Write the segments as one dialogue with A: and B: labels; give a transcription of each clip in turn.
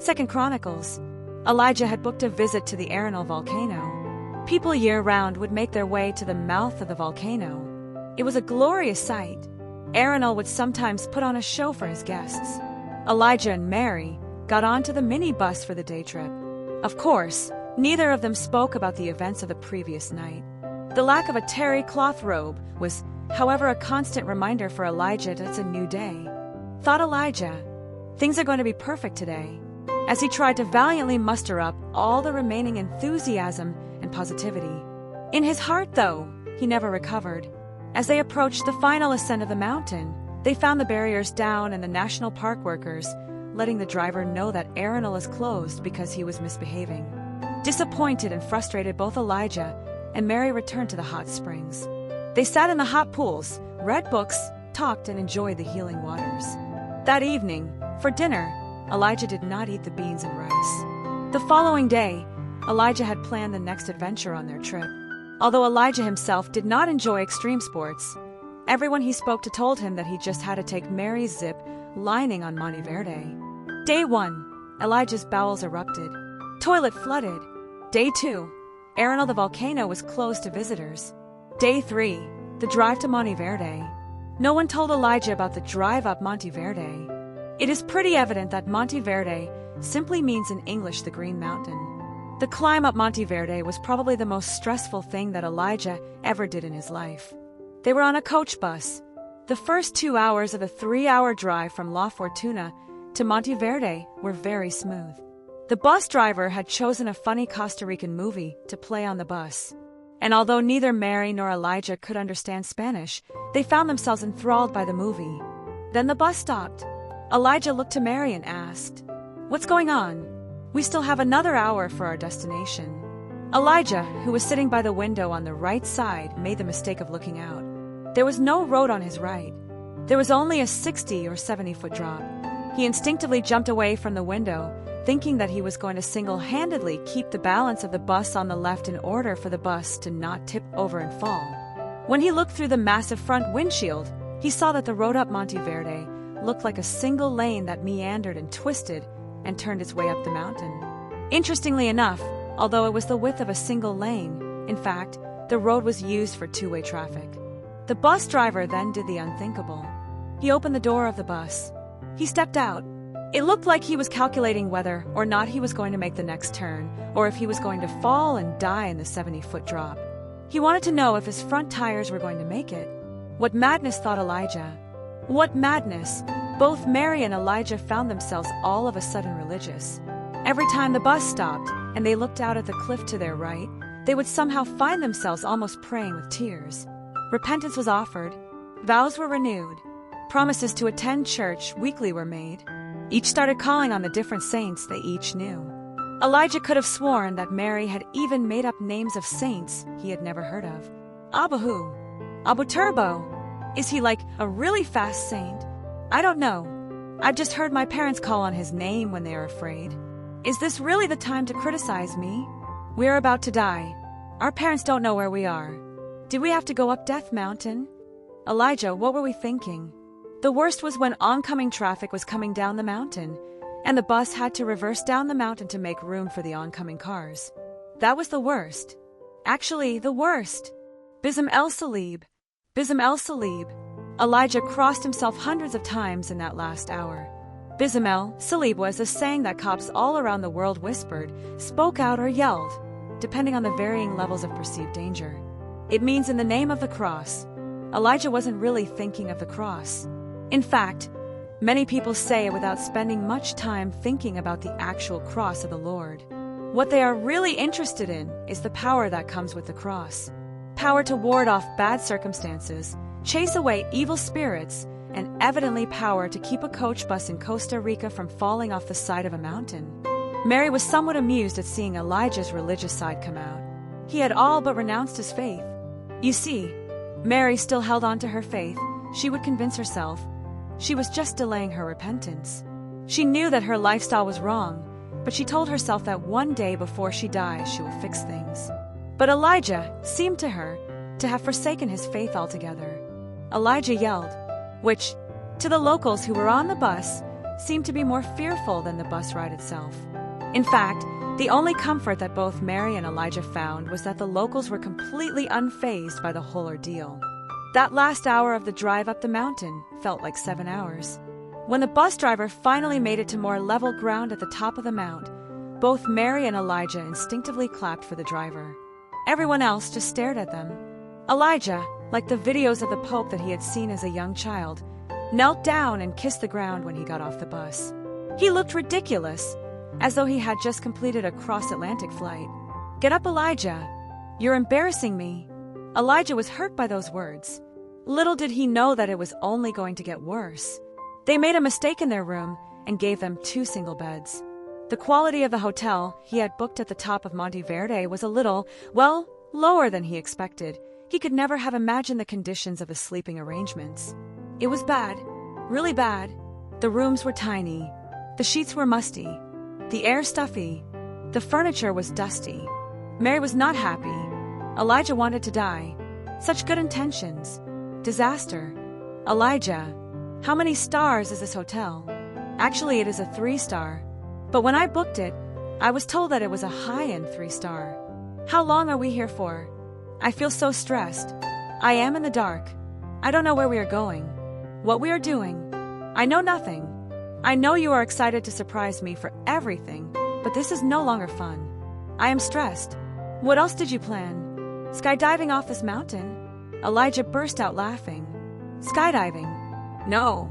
A: 2 Chronicles. Elijah had booked a visit to the Arenal volcano. People year-round would make their way to the mouth of the volcano. It was a glorious sight. Arenal would sometimes put on a show for his guests. Elijah and Mary got onto the minibus for the day trip. Of course, neither of them spoke about the events of the previous night. The lack of a terry cloth robe was, however, a constant reminder for Elijah that it's a new day. Thought Elijah, things are going to be perfect today, as he tried to valiantly muster up all the remaining enthusiasm and positivity. In his heart, though, he never recovered. As they approached the final ascent of the mountain, they found the barriers down and the national park workers letting the driver know that Arenal is closed because he was misbehaving. Disappointed and frustrated, both Elijah and Mary returned to the hot springs. They sat in the hot pools, read books, talked, and enjoyed the healing waters. That evening, for dinner, Elijah did not eat the beans and rice. The following day, Elijah had planned the next adventure on their trip. Although Elijah himself did not enjoy extreme sports, everyone he spoke to told him that he just had to take Mary's zip lining on Monte Verde. Day 1, Elijah's bowels erupted. Toilet flooded. Day 2, Arenal the volcano was closed to visitors. Day 3, the drive to Monte Verde. No one told Elijah about the drive up Monte Verde. It is pretty evident that Monte Verde simply means in English the Green Mountain. The climb up Monte Verde was probably the most stressful thing that Elijah ever did in his life. They were on a coach bus. The first 2 hours of a 3-hour drive from La Fortuna to Monte Verde were very smooth. The bus driver had chosen a funny Costa Rican movie to play on the bus. And although neither Mary nor Elijah could understand Spanish, they found themselves enthralled by the movie. Then the bus stopped. Elijah looked to Mary and asked, "What's going on? We still have another hour for our destination." Elijah, who was sitting by the window on the right side, made the mistake of looking out. There was no road on his right. There was only a 60 or 70-foot drop. He instinctively jumped away from the window, thinking that he was going to single-handedly keep the balance of the bus on the left in order for the bus to not tip over and fall. When he looked through the massive front windshield, he saw that the road up Monte Verde looked like a single lane that meandered and twisted and turned its way up the mountain. Interestingly enough, although it was the width of a single lane, in fact, the road was used for two-way traffic. The bus driver then did the unthinkable. He opened the door of the bus. He stepped out. It looked like he was calculating whether or not he was going to make the next turn, or if he was going to fall and die in the 70-foot drop. He wanted to know if his front tires were going to make it. What madness, thought Elijah. What madness! Both Mary and Elijah found themselves all of a sudden religious. Every time the bus stopped and they looked out at the cliff to their right, they would somehow find themselves almost praying with tears. Repentance was offered. Vows were renewed. Promises to attend church weekly were made. Each started calling on the different saints they each knew. Elijah could have sworn that Mary had even made up names of saints he had never heard of. Abu Abu Turbo. Is he like a really fast saint? I don't know. I've just heard my parents call on his name when they are afraid. Is this really the time to criticize me? We are about to die. Our parents don't know where we are. Did we have to go up Death Mountain? Elijah, what were we thinking? The worst was when oncoming traffic was coming down the mountain, and the bus had to reverse down the mountain to make room for the oncoming cars. That was the worst. Actually, the worst. Bism el Salib. Bism el Salib. Elijah crossed himself hundreds of times in that last hour. Bism el Salib was a saying that cops all around the world whispered, spoke out, or yelled, depending on the varying levels of perceived danger. It means in the name of the cross. Elijah wasn't really thinking of the cross. In fact, many people say it without spending much time thinking about the actual cross of the Lord. What they are really interested in is the power that comes with the cross. Power to ward off bad circumstances, chase away evil spirits, and evidently power to keep a coach bus in Costa Rica from falling off the side of a mountain. Mary was somewhat amused at seeing Elijah's religious side come out. He had all but renounced his faith. You see, Mary still held on to her faith. She would convince herself. She was just delaying her repentance. She knew that her lifestyle was wrong, but she told herself that one day before she dies she will fix things. But Elijah seemed to her to have forsaken his faith altogether. Elijah yelled, which, to the locals who were on the bus, seemed to be more fearful than the bus ride itself. In fact, the only comfort that both Mary and Elijah found was that the locals were completely unfazed by the whole ordeal. That last hour of the drive up the mountain felt like 7 hours. When the bus driver finally made it to more level ground at the top of the mount, both Mary and Elijah instinctively clapped for the driver. Everyone else just stared at them. Elijah, like the videos of the Pope that he had seen as a young child, knelt down and kissed the ground when he got off the bus. He looked ridiculous, as though he had just completed a cross-Atlantic flight. "Get up, Elijah. You're embarrassing me." Elijah was hurt by those words. Little did he know that it was only going to get worse. They made a mistake in their room and gave them 2 single beds. The quality of the hotel he had booked at the top of Monte Verde was a little, well, lower than he expected. He could never have imagined the conditions of his sleeping arrangements. It was bad, really bad. The rooms were tiny. The sheets were musty. The air stuffy. The furniture was dusty. Mary was not happy. Elijah wanted to die. Such good intentions. Disaster. "Elijah, how many stars is this hotel?" "Actually, it is a 3-star. But when I booked it, I was told that it was a high-end 3-star. How long are we here for? I feel so stressed. I am in the dark. I don't know where we are going, what we are doing. I know nothing. I know you are excited to surprise me for everything, but this is no longer fun. I am stressed. What else did you plan? Skydiving off this mountain?" Elijah burst out laughing. "Skydiving? No,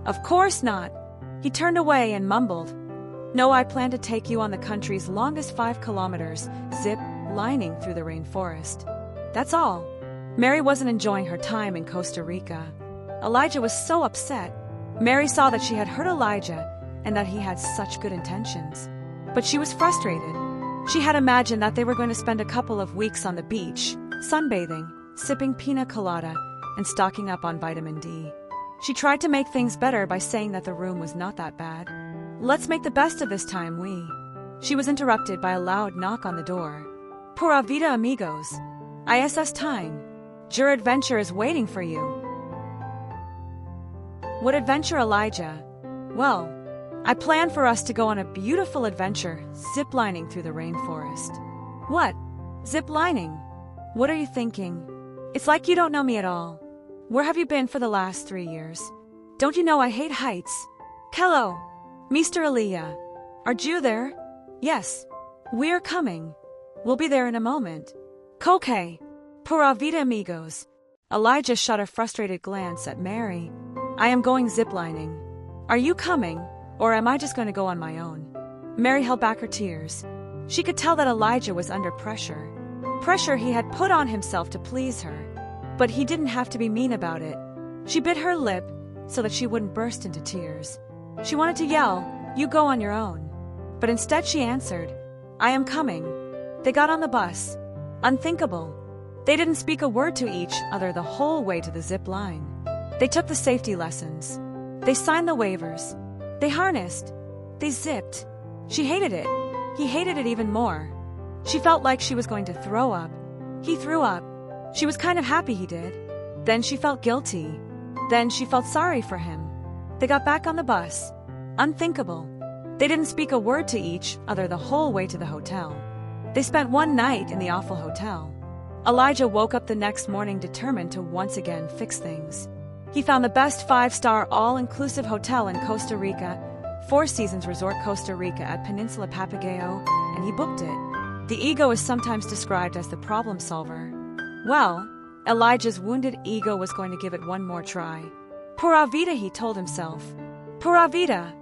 A: of course not." He turned away and mumbled, "No, I plan to take you on the country's longest 5 kilometers, zip lining through the rainforest. That's all." Mary wasn't enjoying her time in Costa Rica. Elijah was so upset. Mary saw that she had hurt Elijah and that he had such good intentions. But she was frustrated. She had imagined that they were going to spend a couple of weeks on the beach, sunbathing, sipping pina colada, and stocking up on vitamin D. She tried to make things better by saying that the room was not that bad. "Let's make the best of this time, She was interrupted by a loud knock on the door. "Pura vida, amigos. ISS time. Your adventure is waiting for you." "What adventure, Elijah?" "Well, I plan for us to go on a beautiful adventure, ziplining through the rainforest." "What? Ziplining? What are you thinking? It's like you don't know me at all. Where have you been for the last 3 years? Don't you know I hate heights?" "Hello, Mr. Elia. Are you there?" "Yes. We're coming. We'll be there in a moment." "Coque. Pura vida, amigos." Elijah shot a frustrated glance at Mary. "I am going ziplining. Are you coming, or am I just going to go on my own?" Mary held back her tears. She could tell that Elijah was under pressure. Pressure he had put on himself to please her. But he didn't have to be mean about it. She bit her lip so that she wouldn't burst into tears. She wanted to yell, "You go on your own." But instead she answered, "I am coming." They got on the bus. Unthinkable. They didn't speak a word to each other the whole way to the zip line. They took the safety lessons. They signed the waivers. They harnessed. They zipped. She hated it. He hated it even more. She felt like she was going to throw up. He threw up. She was kind of happy he did. Then she felt guilty. Then she felt sorry for him. They got back on the bus. Unthinkable. They didn't speak a word to each other the whole way to the hotel. They spent one night in the awful hotel. Elijah woke up the next morning determined to once again fix things. He found the best 5-star all-inclusive hotel in Costa Rica, 4 Seasons Resort Costa Rica at Peninsula Papagayo, and he booked it. The ego is sometimes described as the problem solver. Well, Elijah's wounded ego was going to give it one more try. Pura vida, he told himself. Pura vida.